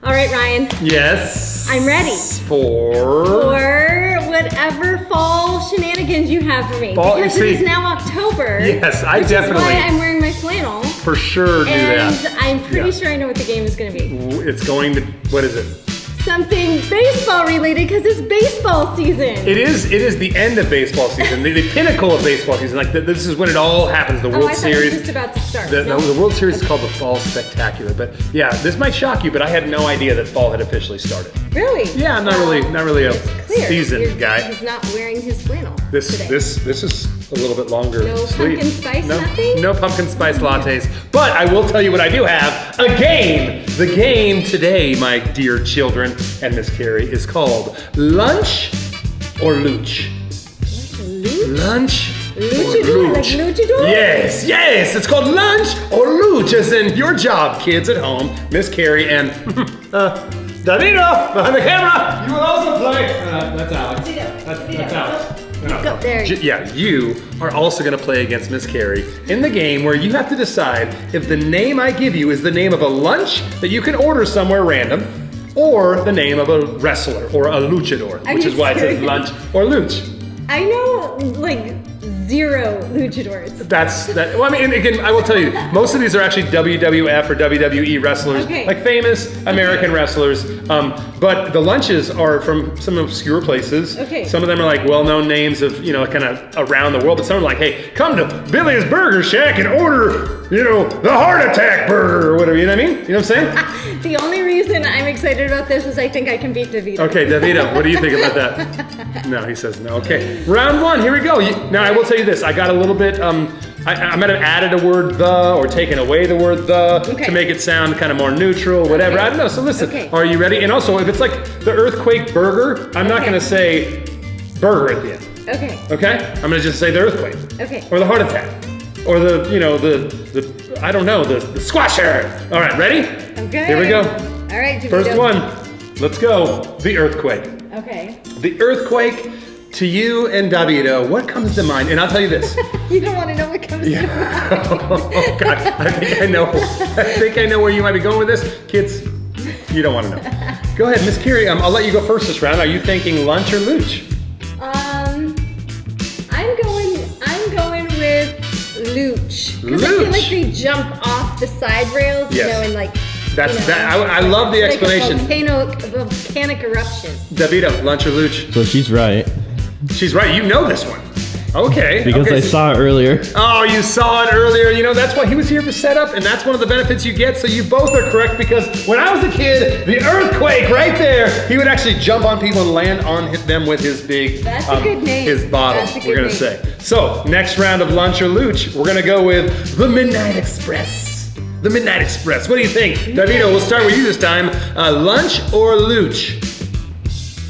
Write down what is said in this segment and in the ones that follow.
All right, Ryan. Yes. I'm ready. For whatever fall shenanigans you have for me. Fall, because it is now October. Yes, I which definitely. Is why I'm wearing my flannel. For sure do that. And I'm pretty sure I know what the game is going to be. It's going to, what is it? Something baseball related because it's baseball season. It is the end of baseball season, the pinnacle of baseball season. Like this is when it all happens. The World I Series. thought it was just about to start. The World Series is called the Fall Spectacular. But yeah, this might shock you, but I had no idea that fall had officially started. Really? Yeah, I'm not really a seasoned guy. He's not wearing his flannel This is a little bit longer. No pumpkin spice, nothing? No pumpkin spice lattes. But I will tell you what I do have, a game. The game today, my dear children and Miss Carrie, is called Lunch or Luch. Lunch Luchador, like luchador? Yes, it's called Lunch or Luch, as in your job, kids at home, Miss Carrie and Danilo behind the camera. You will also play. That's Alex. That's Alex. Go, there. Yeah, you are also going to play against Miss Carrie in the game where you have to decide if the name I give you is the name of a lunch that you can order somewhere random, or the name of a wrestler or a luchador, which is why it says Lunch or Luch. I know like 0 luchadors. Well, I mean, again, I will tell you, most of these are actually WWF or WWE wrestlers, like famous American wrestlers. But the lunches are from some obscure places. Some of them are like well-known names of, kind of around the world. But some are like, hey, come to Billy's Burger Shack and order, the heart attack burger or whatever. You know what I mean? You know what I'm saying? The only reason I'm excited about this is I think I can beat DeVito. Okay, DeVito, what do you think about that? No, he says no. Okay, round 1, here we go. Now, I will tell you this. I got a little bit, I might have added a word the or taken away the word the to make it sound kind of more neutral, whatever. I don't know. So listen, are you ready? And also, if it's like the earthquake burger, I'm not going to say burger at the end. Okay? I'm going to just say the earthquake. Or the heart attack. Or the I don't know, the squasher. All right, ready? Okay. Here we go. All right, DeVito. First one. Let's go. The earthquake. Okay. The earthquake. To you and Davito, what comes to mind? And I'll tell you this. You don't want to know what comes to mind. Oh, God. I think I know where you might be going with this. Kids, you don't want to know. Go ahead, Miss Carrie. I'll let you go first this round. Are you thinking lunch or luch? I'm going with luch. Because I feel like they jump off the side rails, and like. I love the explanation. Like a volcanic eruption. Davito, lunch or luch? So she's right. She's right. You know this one. Okay. Because I saw it earlier. Oh, you saw it earlier. That's why he was here for setup, and that's one of the benefits you get. So you both are correct, because when I was a kid, the earthquake right there, he would actually jump on people and land on them with his big, that's a good name. His bottle, we're going to say. So next round of lunch or luch, we're going to go with the Midnight Express. The Midnight Express. What do you think? Davito, we'll start with you this time. Lunch or luch?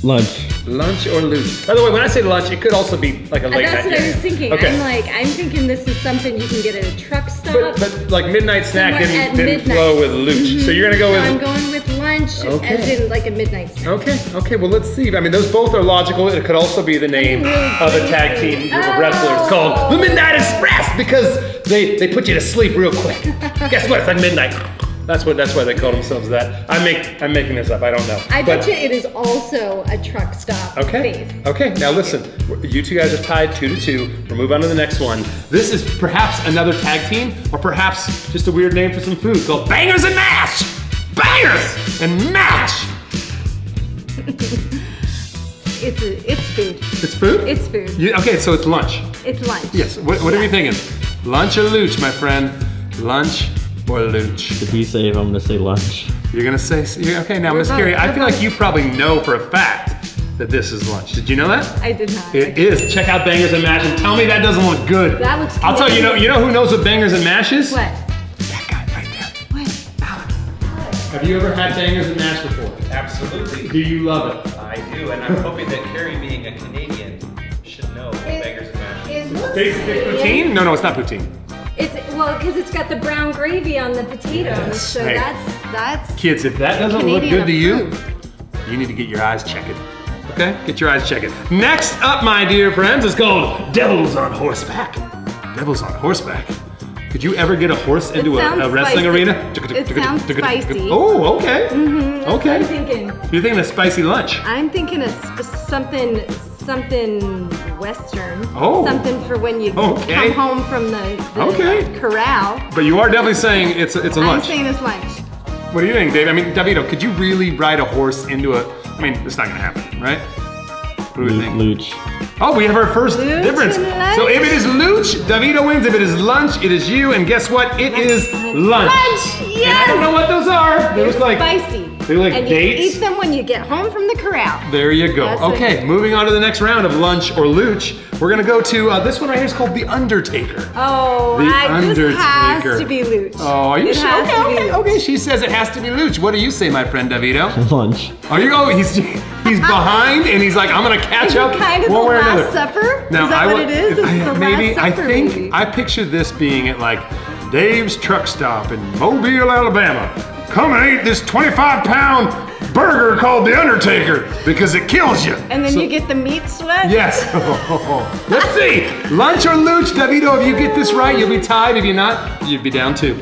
Lunch. Lunch or luch? By the way, when I say lunch, it could also be like a late night. That's what I was thinking. Okay. I'm thinking this is something you can get at a truck stop. But like midnight snack didn't flow with luch. So you're going to go with... I'm going with lunch as in like a midnight snack. Okay, well let's see. I mean, those both are logical. It could also be the name of a tag team group of wrestlers called the Midnight Express, because they put you to sleep real quick. Guess what? It's like midnight. That's why they call themselves that. I'm making this up. I don't know. I bet you it is also a truck stop. Okay. Now listen. You two guys are tied 2-2. We'll move on to the next one. This is perhaps another tag team, or perhaps just a weird name for some food called Bangers and Mash. Bangers and Mash. It's food. It's food? It's food. Okay, so it's lunch. It's lunch. Yes. What are you thinking? Lunch or luch, my friend? Lunch or luch? To be safe, I'm gonna say lunch. You're gonna say, okay, now Miss Carrie, I feel like you probably know for a fact that this is lunch. Did you know that? I did not. It is. Check out Bangers and Mash and tell me that doesn't look good. That looks good. I'll tell you, you know who knows what Bangers and Mash is? What? That guy right there. What? Alex. Have you ever had Bangers and Mash before? Absolutely. Do you love it? I do, and I'm hoping that Carrie, being a Canadian, should know what Bangers and Mash is. It's poutine? No, it's not poutine. Because it's got the brown gravy on the potatoes, so Hey. that's. Kids, if that doesn't Canadian look good to you, approved. you need to get your eyes checked. Okay? Get your eyes checked. Next up, my dear friends, is called Devils on Horseback. Devils on Horseback. Could you ever get a horse into a sounds wrestling spicy. arena? It sounds spicy. Oh, okay. Okay. I'm thinking. You're thinking a spicy lunch. I'm thinking of something Western. Oh. Something for when you Okay. come home from the Okay. corral. But you are definitely saying it's a I'm lunch. saying it's lunch. What do you think, Dave? I mean, Davito, could you really ride a horse into a? I mean, it's not gonna happen, right? What do we think? Luch. Oh, we have our first Luch difference. and lunch. So if it is Luch, Davito wins. If it is lunch, it is you. And guess what? It is lunch. Lunch, And I don't know what those are. They look like Spicy. They look like and dates. you eat them when you get home from the corral. There you go. That's what Okay, it is. moving on to the next round of lunch or Luch. We're gonna go to this one right here is called the Undertaker. Oh, The this Undertaker. has to be Luch. Oh, are you It sure? has to be Okay. Luch. Okay, she says it has to be Luch. What do you say, my friend Davito? Lunch. Are you? Oh, he's behind, and he's like, I'm gonna catch Is up it kind of the one way or Last another. Supper? Now, is that what it is? It's the maybe Last Supper, I think maybe. I picture this being at like Dave's truck stop in Mobile, Alabama. Come and eat this 25-pound burger called the Undertaker because it kills you. And then So- you get the meat sweat? Yes. Let's see. Lunch or Luch, Davito? If you get this right, you'll be tied. If you're not, you'd be down too.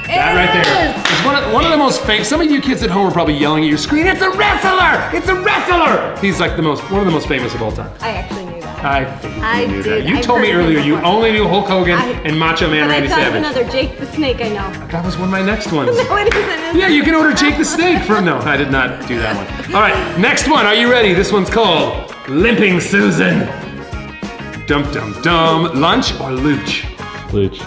That right there. It's one of the most famous. Some of you kids at home are probably yelling at your screen. It's a wrestler! It's a wrestler! He's like one of the most famous of all time. I actually knew that. I figured I you knew did. that. You I've told me heard of earlier him you before. only knew Hulk Hogan I- and Macho Man But I Randy thought of Savage. another Jake the Snake, I know. That was one of my next ones. No, it isn't. Yeah, you can order Jake the Snake from. No, I did not do that one. All right, next one. Are you ready? This one's called Limping Susan. Dum dum dum. Lunch or Luch? Luch.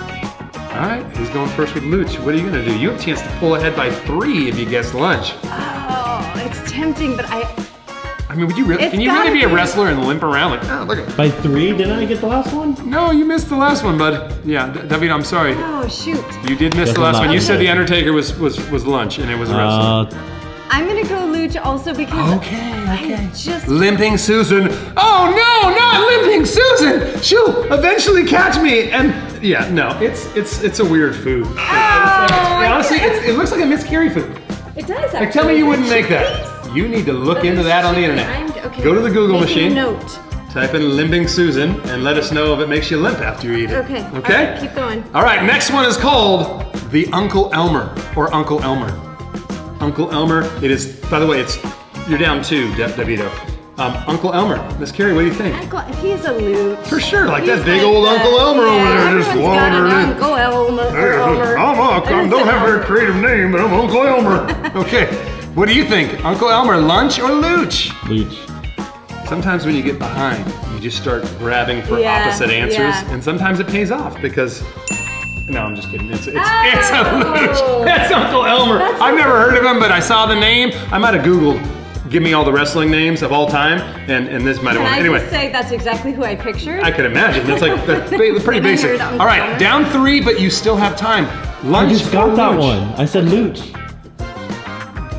All right, who's going first with Luch? What are you gonna do? You have a chance to pull ahead by 3 if you guess lunch. Oh, it's tempting, but I mean, would you really? It's Can you really gotta be a be. wrestler and limp around like? Oh, look at. By 3, didn't I get the last one? No, you missed the last one, bud. Yeah, David, I'm sorry. oh shoot. You did miss Guess the I'm last not one. You said okay. the Undertaker was lunch and it was a wrestler. I'm gonna go Luch also because Okay. I just Limping Susan. Oh no, not Limping Susan. She'll eventually catch me. And yeah, no, it's a weird food. Honestly, it looks like a Miss Carey food. it does actually. Like, tell me you wouldn't make Chickpeas? that. You need to look into that on the internet. Okay. Go to the Google Making machine. a note. Type in Limping Susan and let us know if it makes you limp after you eat it. Okay. Okay? All right, keep going. All right, next one is called the Uncle Elmer or Uncle Elmer. Uncle Elmer, it is, by the way, you're down 2, Davito. Uncle Elmer. Miss Carey, what do you think? Uncle, he's a Luch. For sure, like He's that big like old the- Uncle Elmer over yeah, there just everyone's got an wandering in. Uncle Elmer. or Elmer. I don't have a very creative name, but I'm Uncle Elmer. Okay, what do you think? Uncle Elmer, lunch or Luch? Luch. Sometimes when you get behind, you just start grabbing for Yeah, opposite answers, yeah. and sometimes it pays off because. No, I'm just kidding. It's a Luch. Oh. That's Uncle Elmer. I've never heard of him, but I saw the name. I might have Googled. Give me all the wrestling names of all time, and this might have Can won. I Anyway, just say that's exactly who I pictured? I could imagine. That's like that's pretty When I basic. heard Uncle All right, Elmer. down 3, but you still have time. I Lunch just or got that Luch? one. I said Luch.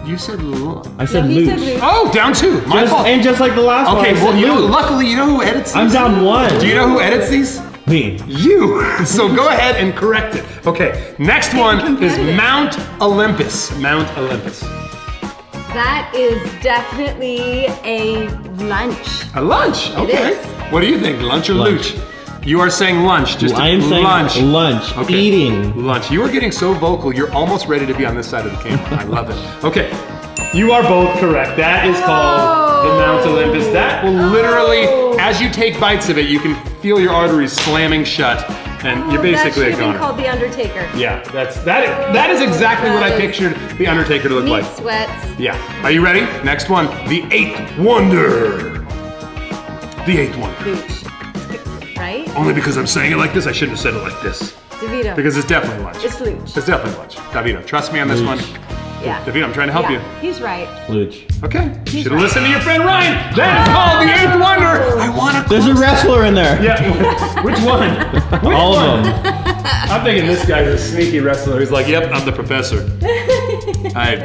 You said lunch. I said he said Luch. Luch. Oh, down 2. My Just, fault. and just like the last one, Okay, I well, said you know, Luch. luckily, you know who edits these? I'm down 1. Do you know who edits these? Me. You. So go ahead and correct it. Okay, next one is competitive. Mount Olympus. Mount Olympus. That is definitely a lunch. A lunch. Okay. is. What do you think? Lunch or Lunch. Luch? You are saying lunch. Just I am saying lunch. lunch. Okay. Eating. Lunch. You are getting so vocal. You're almost ready to be on this side of the camera. I love it. Okay. You are both correct. That is called the Mount Olympus. That will literally, as you take bites of it, you can feel your arteries slamming shut, and you're basically that a should have been goner. called the Undertaker. Yeah, that is exactly what I pictured the Undertaker to look Meat like. sweats. Yeah. Are you ready? Next one. The 8th Wonder. The 8th Wonder. Luch. Right? Only because I'm saying it like this, I shouldn't have said it like this. DeVito. Because it's definitely lunch. It's Luch. It's definitely lunch. Davito, trust me on this Luch. one. Yeah. Davito, I'm trying to help you. He's right. Luch. Okay. Should have right. listened to your friend Ryan. That is called the 8th Wonder. I want to. There's a wrestler in there. Yeah. Which one? Which All one? of them. I'm thinking this guy's a sneaky wrestler. He's like, yep, I'm the professor. I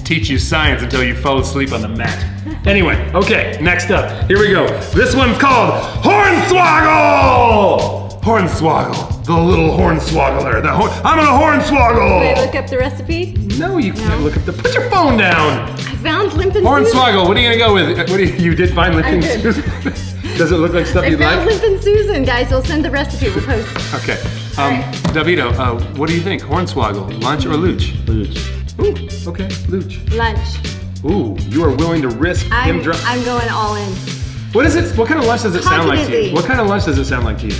teach you science until you fall asleep on the mat. Anyway, okay, next up. Here we go. This one's called Hornswoggle! Hornswoggle. The little hornswoggler. I'm gonna hornswoggle! Did I look up the recipe? No, you can't look at the. Put your phone down! I found Limpin' Hornswoggle, what are you gonna go with? What do you did find Limping did. Susan? Does it look like stuff I you'd found like? Limpin' Susan, guys. We'll send the recipe. We'll post it. Okay. Davito, what do you think? Hornswoggle, lunch or Luch? Luch. Ooh, okay, Luch. Lunch. Ooh, you are willing to risk him drunk. I'm going all in. What is it? What kind of lunch does it sound like to you? Confidently. What kind of lunch does it sound like to you?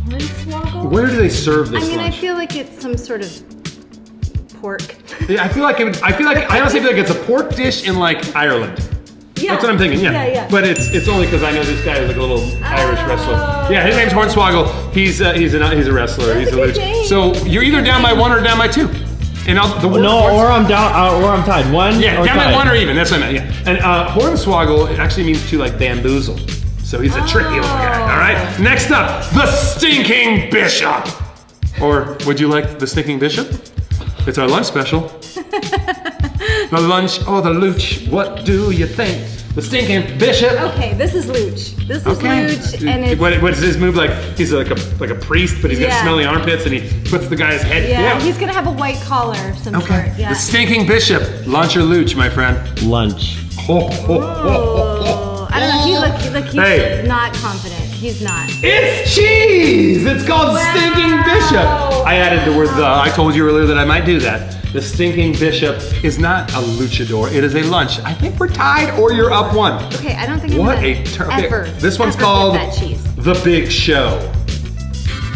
Hornswoggle? Where do they serve this I mean, lunch? I feel like it's some sort of pork. Yeah, I honestly feel like it's a pork dish in like Ireland. Yeah. That's what I'm thinking, yeah. Yeah. But it's only because I know this guy is like a little Irish wrestler. Yeah, his name's Hornswoggle. He's a wrestler. That's He's a a good Luch. name. So you're either down by 1 or down by 2. And Or I'm down, or I'm tied. One. Yeah, or down by tied. 1 or even. That's what I meant. Yeah. And Hornswoggle, it actually means to like bamboozle. So he's a tricky little guy. All right. Next up, the Stinking Bishop. Or would you like the Stinking Bishop? It's our lunch special. The lunch or the Luch. What do you think? The Stinking Bishop. Okay, this is Luch. This is Luch, and it's... What does his move like? He's like a priest, but he's got Yeah. smelly armpits, and he puts the guy's head. Yeah, he's gonna have a white collar of some sort. Yeah. The Stinking Bishop. Lunch or Luch, my friend? Lunch. Oh, I don't know. He's Hey. not confident. He's not. It's cheese! It's called Stinking Bishop. I added the word the. I told you earlier that I might do that. The Stinking Bishop is not a luchador. It is a lunch. I think we're tied or you're up 1. Okay, I don't think I'm What gonna a turn. ever. This one's ever called get that cheese. The Big Show.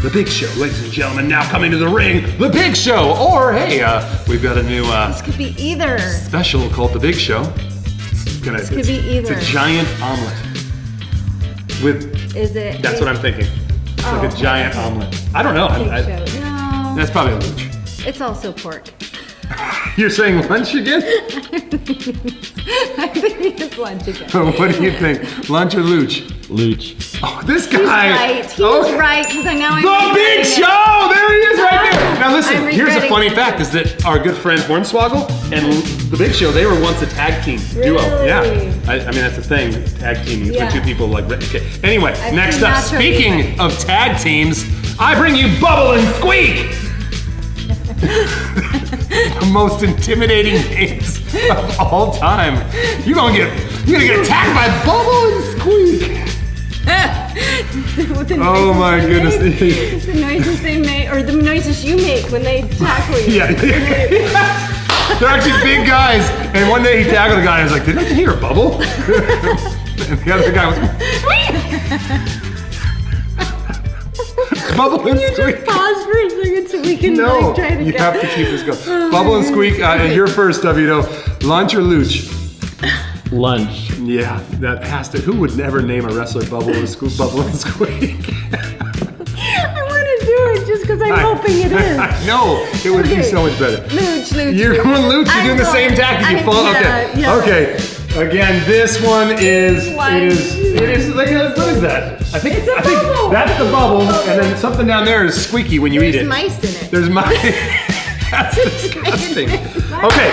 The Big Show, ladies and gentlemen, now coming to the ring, The Big Show. Or, hey, we've got a new This could be either. special called The Big Show. This could be either. It's a giant omelet. Is it? That's what I'm thinking. It's like a okay. giant omelet. I don't know. Big show. No. That's probably a Luch. It's also pork. You're saying lunch again? I think it's lunch again. What do you think? Lunch or Luch? Luch. Oh, this He's guy. right. He's Okay. right. Because I know I'm The Big regretting it. Show! There he is right there. Now listen, I'm here's a regretting funny it. fact is that our good friend Hornswoggle and The Big Show, they were once a tag team duo. Really? Yeah. I mean, that's the thing, tag teaming. It's when Yeah. 2 people like, okay. Anyway, I've next seen up, Nacho speaking Libre. of tag teams, I bring you Bubble and Squeak. The most intimidating names of all time. You're gonna get attacked by Bubble and Squeak. With the Oh noises my they goodness. make. The noises they make, or the noises you make when they tackle you. Yeah. They're actually big guys. And one day he tackled a guy and was like, did I hear a bubble? And the other guy was, Bubble and Squeak. Pause for a second so we can No, like try to you go. have to keep this going. Bubble and Squeak, and you're first, Davito. Lunch or Luch? Lunch. Yeah, that has to. Who would never name a wrestler Bubble and Squeak? Bubble and Squeak. I want to do it just because I'm hoping it is. I know. It would be Okay. so much better. Luch. You're going Luch. You're doing the same tactic. You fall. Okay. Okay. Again, this one is. It is like what is that? I think bubble. that's the bubble, and then something down there is squeaky when you eat There's it. mice in it. There's mice. That's disgusting. Okay,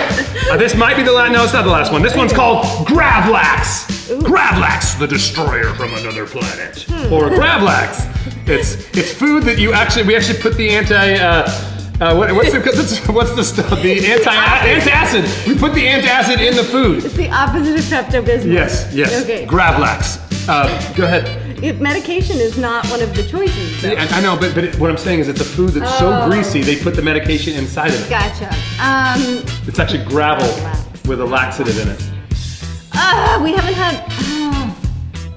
this might be the last. No, it's not the last one. This one's called Gravlax. Gravlax, the destroyer from another planet, or Gravlax. It's food that we actually put the what's the stuff? The antacid. We put the antacid in the food. It's the opposite of Pepto-Bismol. Yes. Okay. Gravlax. Go ahead. Medication is not one of the choices, though. Yeah, I know, but what I'm saying is it's a food that's so greasy they put the medication inside of it. Gotcha. It's actually gravel with a laxative in it. We haven't had.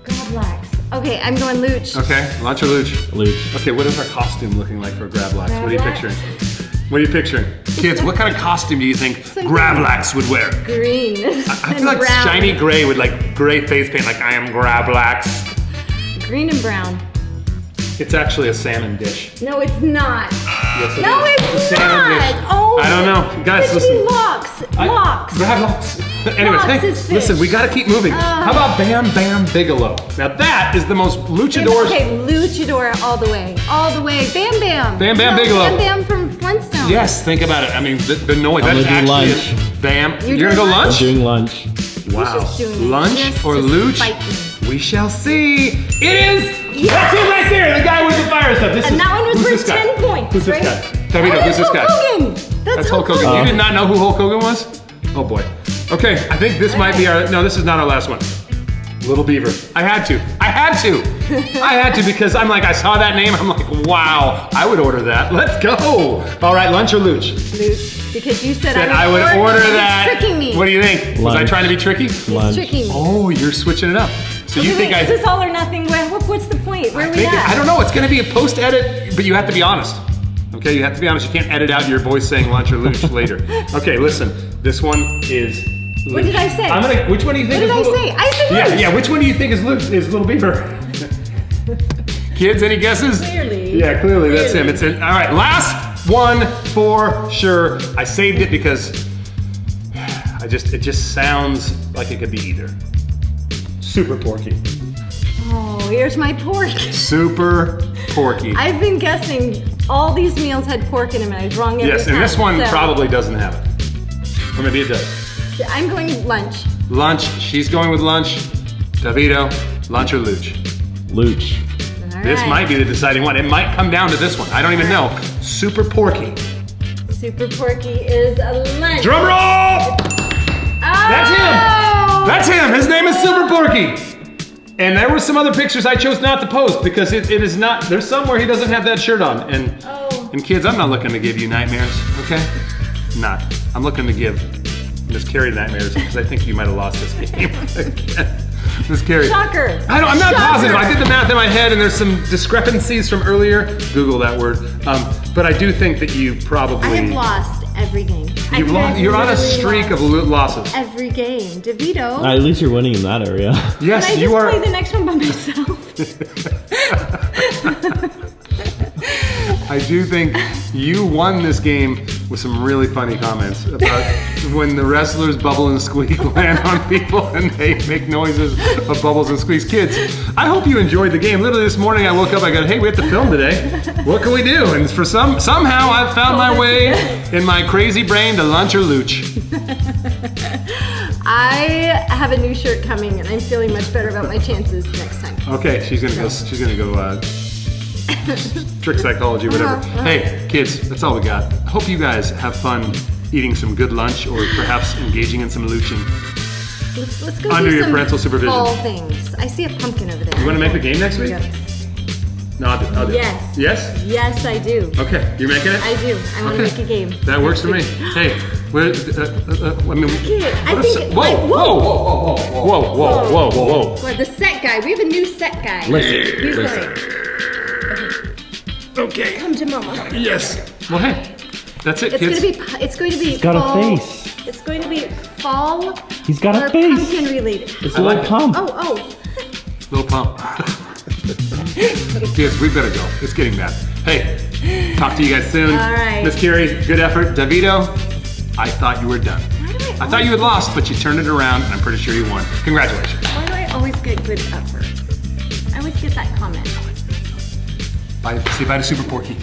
Gravlax. Okay, I'm going Luch. Okay, lunch or Luch? Luch. Okay, what is our costume looking like for Gravlax? What are you Gravlax? picturing? What are you picturing? Kids, what kind of costume do you think like Gravlax would wear? Green. I feel like shiny gray with like gray face paint, like I am Gravlax. Green and brown. It's actually a salmon dish. No, it's not. Yes, it No, is. it's a salmon not. dish. Oh, I don't know. Guys, it listen. should be lox. Lox. Gravlax. Anyways, Lox hey, is fish. listen, we gotta keep moving. How about Bam Bam Bigelow? Now that is the most luchador. Okay, luchador all the way. All the way. Bam Bam. Bam Bam No, Bigelow. Bam Bam from Flintstones. Yes, think about it. I mean, the noise. I'm That's gonna do actually lunch. Bam. You're You're gonna go doing lunch? I'm doing lunch. Wow. just doing it Lunch just or to Luch? spite me. We shall see. It is. That's it right there. The guy with the fire stuff. This And is, that one was who's worth this guy? 10 points, Who's this right? guy? Davito, who's this guy? Hulk Hogan. That's Hulk Hogan. You did not know who Hulk Hogan was? Oh boy. Okay, I think this might be our. No, this is not our last one. Little Beaver. I had to. I had to because I'm like, I saw that name. I'm like, wow, I would order that. Let's go. All right, lunch or Luch? Luch, because you said I would order that. He's tricking me. What do you think? Was I Lunch. trying to be tricky? Lunch. He's tricking me. Oh, you're switching it up. So you think Is this all or nothing? What's the point? Where are we at? I don't know. It's going to be a post edit, but you have to be honest. Okay, you have to be honest. You can't edit out your voice saying lunch or Luch later. Okay, listen. This one is Luch. What did I say? Which one do you think What is did I say? I said Luch. Yeah. Which one do you think is Luch? Is Little Beaver? Kids, any guesses? Clearly. Yeah, clearly that's him. It's all right. Last one for sure. I saved it because it just sounds like it could be either. Super Porky. Oh, here's my pork. Super Porky. I've been guessing all these meals had pork in them, and I was wrong every Yes, time. and this one so probably doesn't have it. Or maybe it does. I'm going lunch. Lunch. She's going with lunch. Davito, lunch or Luch? Luch. All This right. might be the deciding one. It might come down to this one. I don't even know. Super Porky. Super Porky is a lunch. Drum roll! Oh! That's him! That's him! His name is Super Porky! And there were some other pictures I chose not to post because it is not, there's somewhere he doesn't have that shirt on. And kids, I'm not looking to give you nightmares, okay? Not. I'm looking to give Miss Carrie nightmares because I think you might have lost this game again. Miss Carrie. Shocker. I'm not Shocker. positive. I did the math in my head and there's some discrepancies from earlier. Google that word. But I do think that you probably... I have lost every game. You're on a streak of losses. Every game. DeVito. At least you're winning in that area. Yes, Can I you just are. play the next one by myself? I do think you won this game with some really funny comments about when the wrestlers bubble and squeak land on people and they make noises of bubbles and squeaks. Kids, I hope you enjoyed the game. Literally this morning I woke up, I go, hey, we have to film today. What can we do? And for somehow I've found my way in my crazy brain to lunch or Luch. I have a new shirt coming and I'm feeling much better about my chances next time. Okay, she's gonna go trick psychology, whatever. Hey, kids, that's all we got. I hope you guys have fun eating some good lunch or perhaps engaging in some luching. Let's go Under do your some parental supervision. fall things. I see a pumpkin over there. You wanna make the game next week? Yeah. No, I'll do it. Yes. Yes? Yes, I do. Okay, you're making it? I do. I want to make a game. That works for me. Hey, where, I mean, I think. whoa, whoa, whoa. Well, the set guy. We have a new set guy. Listen, He's listen. like, Okay. come to mama. Yes. Well, hey, that's it, kids. It's going to be got a fall. face. It's going to be fall. He's got a or face. pumpkin related. It's a little pump. Oh. Little pump. Kids, we better go. It's getting bad. Hey, talk to you guys soon. All right. Miss Carrie, good effort. Davito, I thought you were done. I thought you had lost, but you turned it around, and I'm pretty sure you won. Congratulations. Why do I always get good effort? I always get that comment. Bye. Say bye to Super Porky.